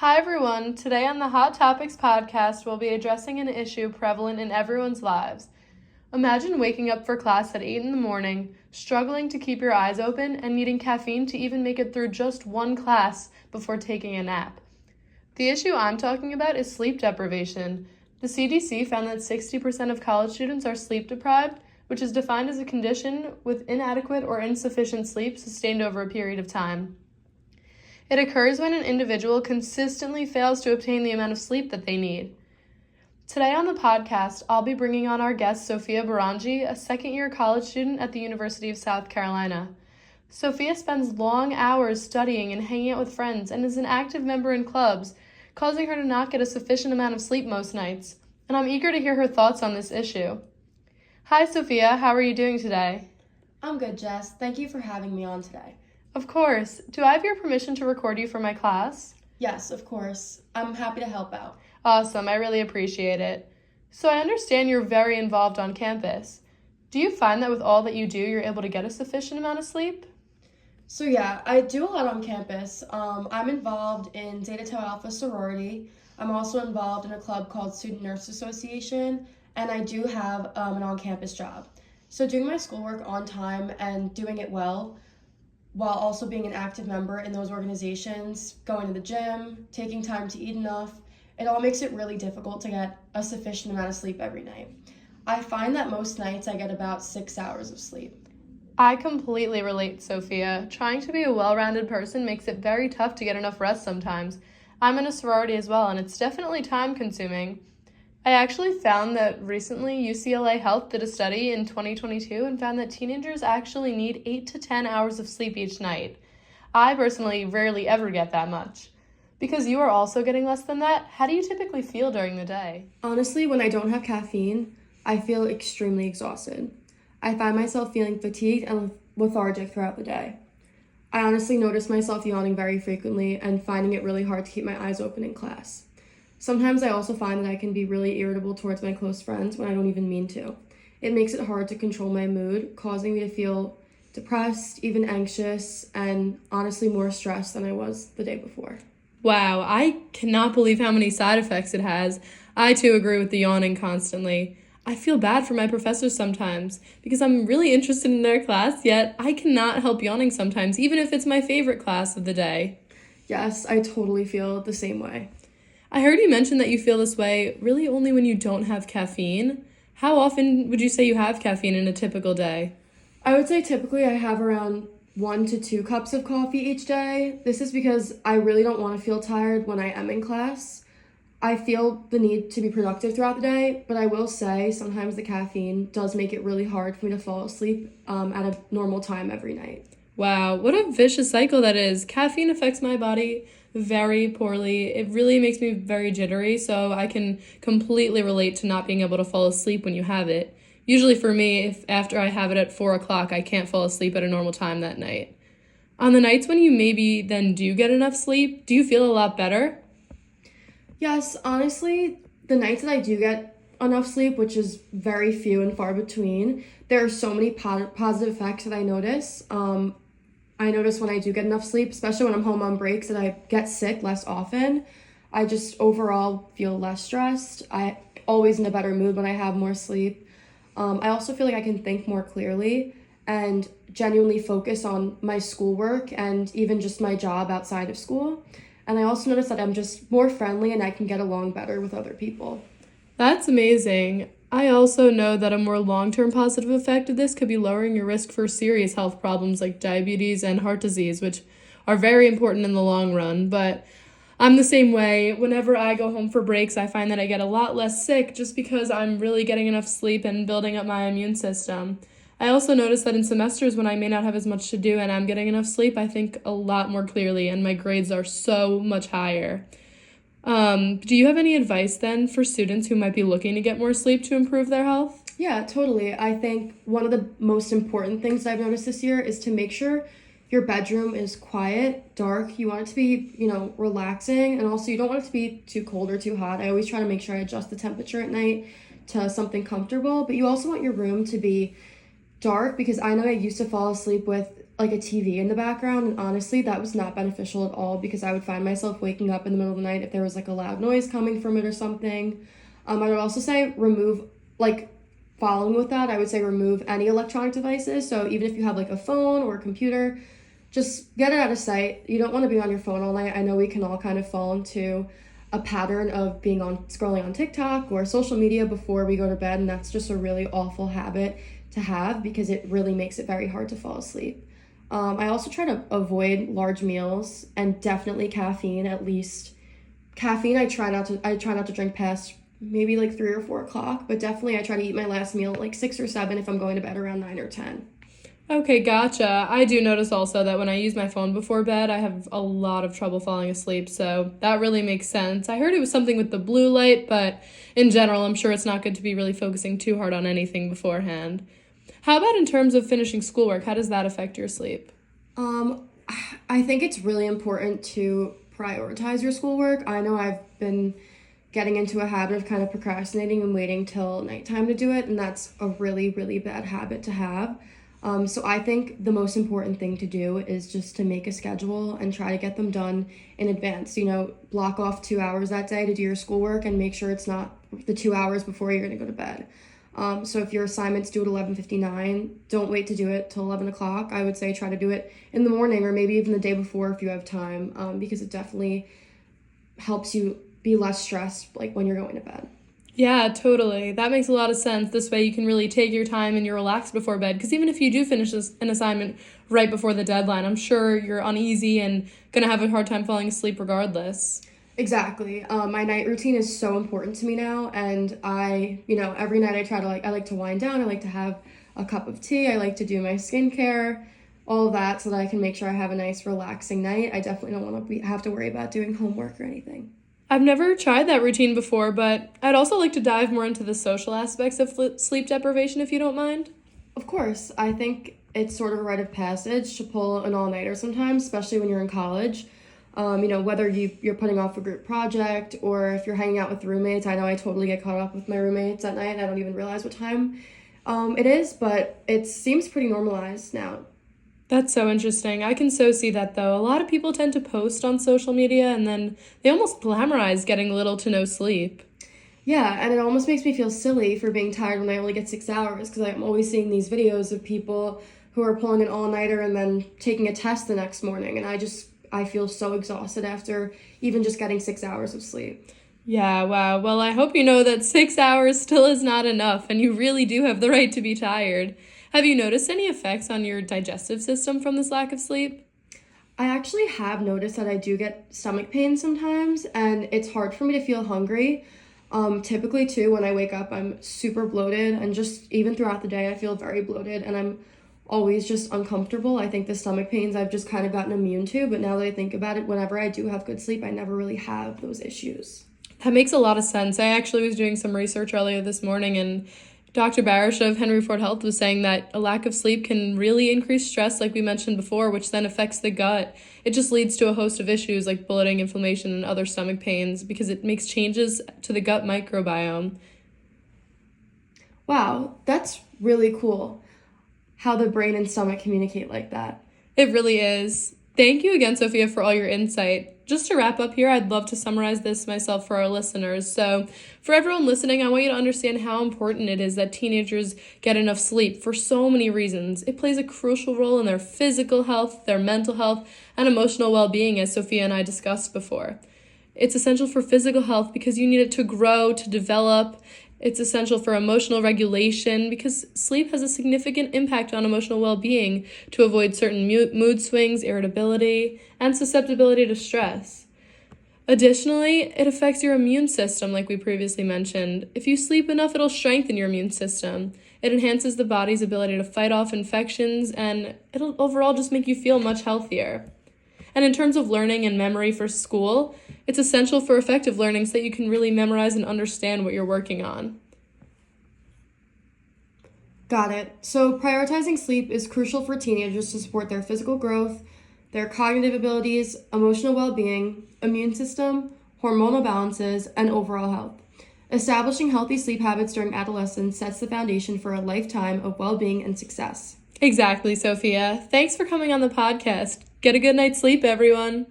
Hi everyone, today on the Hot Topics podcast we'll be addressing an issue prevalent in everyone's lives. Imagine waking up for class at 8 in the morning, struggling to keep your eyes open, and needing caffeine to even make it through just one class before taking a nap. The issue I'm talking about is sleep deprivation. The CDC found that 60% of college students are sleep deprived, which is defined as a condition with inadequate or insufficient sleep sustained over a period of time. It occurs when an individual consistently fails to obtain the amount of sleep that they need. Today on the podcast, I'll be bringing on our guest, Sophia Baranji, a second-year college student at the University of South Carolina. Sophia spends long hours studying and hanging out with friends and is an active member in clubs, causing her to not get a sufficient amount of sleep most nights. And I'm eager to hear her thoughts on this issue. Hi, Sophia. How are you doing today? I'm good, Jess. Thank you for having me on today. Of course. Do I have your permission to record you for my class? Yes, of course. I'm happy to help out. Awesome. I really appreciate it. So I understand you're very involved on campus. Do you find that with all that you do, you're able to get a sufficient amount of sleep? So yeah, I do a lot on campus. I'm involved in Zeta Tau Alpha sorority. I'm also involved in a club called Student Nurse Association, and I do have an on-campus job. So doing my schoolwork on time and doing it well, while also being an active member in those organizations, going to the gym, taking time to eat enough, it all makes it really difficult to get a sufficient amount of sleep every night. I find that most nights I get about 6 hours of sleep. I completely relate, Sophia. Trying to be a well-rounded person makes it very tough to get enough rest sometimes. I'm in a sorority as well, and it's definitely time-consuming. I actually found that recently UCLA Health did a study in 2022 and found that teenagers actually need 8 to 10 hours of sleep each night. I personally rarely ever get that much. Because you are also getting less than that, how do you typically feel during the day? Honestly, when I don't have caffeine, I feel extremely exhausted. I find myself feeling fatigued and lethargic throughout the day. I honestly notice myself yawning very frequently and finding it really hard to keep my eyes open in class. Sometimes I also find that I can be really irritable towards my close friends when I don't even mean to. It makes it hard to control my mood, causing me to feel depressed, even anxious, and honestly more stressed than I was the day before. Wow, I cannot believe how many side effects it has. I too agree with the yawning constantly. I feel bad for my professors sometimes because I'm really interested in their class, yet I cannot help yawning sometimes, even if it's my favorite class of the day. Yes, I totally feel the same way. I heard you mention that you feel this way really only when you don't have caffeine. How often would you say you have caffeine in a typical day? I would say typically I have around 1 to 2 cups of coffee each day. This is because I really don't want to feel tired when I am in class. I feel the need to be productive throughout the day, but I will say sometimes the caffeine does make it really hard for me to fall asleep at a normal time every night. Wow, what a vicious cycle that is. Caffeine affects my body very poorly. It really makes me very jittery, so I can completely relate to not being able to fall asleep when you have it. Usually for me, if after I have it at 4 o'clock, I can't fall asleep at a normal time that night. On the nights when you maybe then do get enough sleep, do you feel a lot better? Yes, honestly, the nights that I do get enough sleep, which is very few and far between, there are so many positive effects that I notice. I notice when I do get enough sleep, especially when I'm home on breaks, that I get sick less often. I just overall feel less stressed. I'm always in a better mood when I have more sleep. I also feel like I can think more clearly and genuinely focus on my schoolwork and even just my job outside of school. And I also notice that I'm just more friendly and I can get along better with other people. That's amazing. I also know that a more long-term positive effect of this could be lowering your risk for serious health problems like diabetes and heart disease, which are very important in the long run. But I'm the same way. Whenever I go home for breaks, I find that I get a lot less sick just because I'm really getting enough sleep and building up my immune system. I also notice that in semesters when I may not have as much to do and I'm getting enough sleep, I think a lot more clearly and my grades are so much higher. Do you have any advice then for students who might be looking to get more sleep to improve their health? Yeah, totally. I think one of the most important things I've noticed this year is to make sure your bedroom is quiet, dark. You want it to be, relaxing, and also you don't want it to be too cold or too hot. I always try to make sure I adjust the temperature at night to something comfortable, but you also want your room to be dark because I know I used to fall asleep with like a TV in the background, and honestly, that was not beneficial at all because I would find myself waking up in the middle of the night if there was like a loud noise coming from it or something. I would also say remove, like, following with that, I would say remove any electronic devices. So even if you have like a phone or a computer, just get it out of sight. You don't want to be on your phone all night. I know we can all kind of fall into a pattern of being on scrolling on TikTok or social media before we go to bed, and that's just a really awful habit to have because it really makes it very hard to fall asleep. I also try to avoid large meals and definitely caffeine. At least caffeine, I try not to drink past maybe like 3 or 4 o'clock, but definitely I try to eat my last meal at like 6 or 7 if I'm going to bed around 9 or 10. Okay, gotcha. I do notice also that when I use my phone before bed, I have a lot of trouble falling asleep, so that really makes sense. I heard it was something with the blue light, but in general, I'm sure it's not good to be really focusing too hard on anything beforehand. How about in terms of finishing schoolwork? How does that affect your sleep? Um, I think it's really important to prioritize your schoolwork. I know I've been getting into a habit of kind of procrastinating and waiting till nighttime to do it, and that's a really, really bad habit to have. So I think the most important thing to do is just to make a schedule and try to get them done in advance. You know, block off 2 hours that day to do your schoolwork and make sure it's not the 2 hours before you're going to go to bed. So if your assignment's due at 11:59, don't wait to do it till 11 o'clock. I would say try to do it in the morning or maybe even the day before if you have time, because it definitely helps you be less stressed like when you're going to bed. Yeah, totally. That makes a lot of sense. This way you can really take your time and you're relaxed before bed. Because even if you do finish an assignment right before the deadline, I'm sure you're uneasy and going to have a hard time falling asleep regardless. Exactly. My night routine is so important to me now, and every night I like to wind down. I like to have a cup of tea. I like to do my skincare, all of that, so that I can make sure I have a nice, relaxing night. I definitely don't want to have to worry about doing homework or anything. I've never tried that routine before, but I'd also like to dive more into the social aspects of sleep deprivation if you don't mind. Of course, I think it's sort of a rite of passage to pull an all-nighter sometimes, especially when you're in college. Whether you're putting off a group project or if you're hanging out with roommates. I know I totally get caught up with my roommates at night. I don't even realize what time it is, but it seems pretty normalized now. That's so interesting. I can so see that though. A lot of people tend to post on social media and then they almost glamorize getting little to no sleep. Yeah, and it almost makes me feel silly for being tired when I only get 6 hours because I'm always seeing these videos of people who are pulling an all-nighter and then taking a test the next morning, and I feel so exhausted after even just getting 6 hours of sleep. Yeah, wow. Well, I hope you know that 6 hours still is not enough and you really do have the right to be tired. Have you noticed any effects on your digestive system from this lack of sleep? I actually have noticed that I do get stomach pain sometimes, and it's hard for me to feel hungry. Typically, too, when I wake up, I'm super bloated, and just even throughout the day, I feel very bloated, and I'm always just uncomfortable. I think the stomach pains I've just kind of gotten immune to, but now that I think about it, whenever I do have good sleep, I never really have those issues. That makes a lot of sense. I actually was doing some research earlier this morning, and Dr. Barish of Henry Ford Health was saying that a lack of sleep can really increase stress, like we mentioned before, which then affects the gut. It just leads to a host of issues like bloating, inflammation, and other stomach pains because it makes changes to the gut microbiome. Wow, that's really cool how the brain and stomach communicate like that. It really is. Thank you again, Sophia, for all your insight. Just to wrap up here, I'd love to summarize this myself for our listeners. So, for everyone listening, I want you to understand how important it is that teenagers get enough sleep for so many reasons. It plays a crucial role in their physical health, their mental health, and emotional well-being, as Sophia and I discussed before. It's essential for physical health because you need it to grow, to develop. It's essential for emotional regulation because sleep has a significant impact on emotional well-being to avoid certain mood swings, irritability, and susceptibility to stress. Additionally, it affects your immune system, like we previously mentioned. If you sleep enough, it'll strengthen your immune system. It enhances the body's ability to fight off infections, and it'll overall just make you feel much healthier. And in terms of learning and memory for school, it's essential for effective learning so that you can really memorize and understand what you're working on. Got it. So prioritizing sleep is crucial for teenagers to support their physical growth, their cognitive abilities, emotional well-being, immune system, hormonal balances, and overall health. Establishing healthy sleep habits during adolescence sets the foundation for a lifetime of well-being and success. Exactly, Sophia. Thanks for coming on the podcast. Get a good night's sleep, everyone.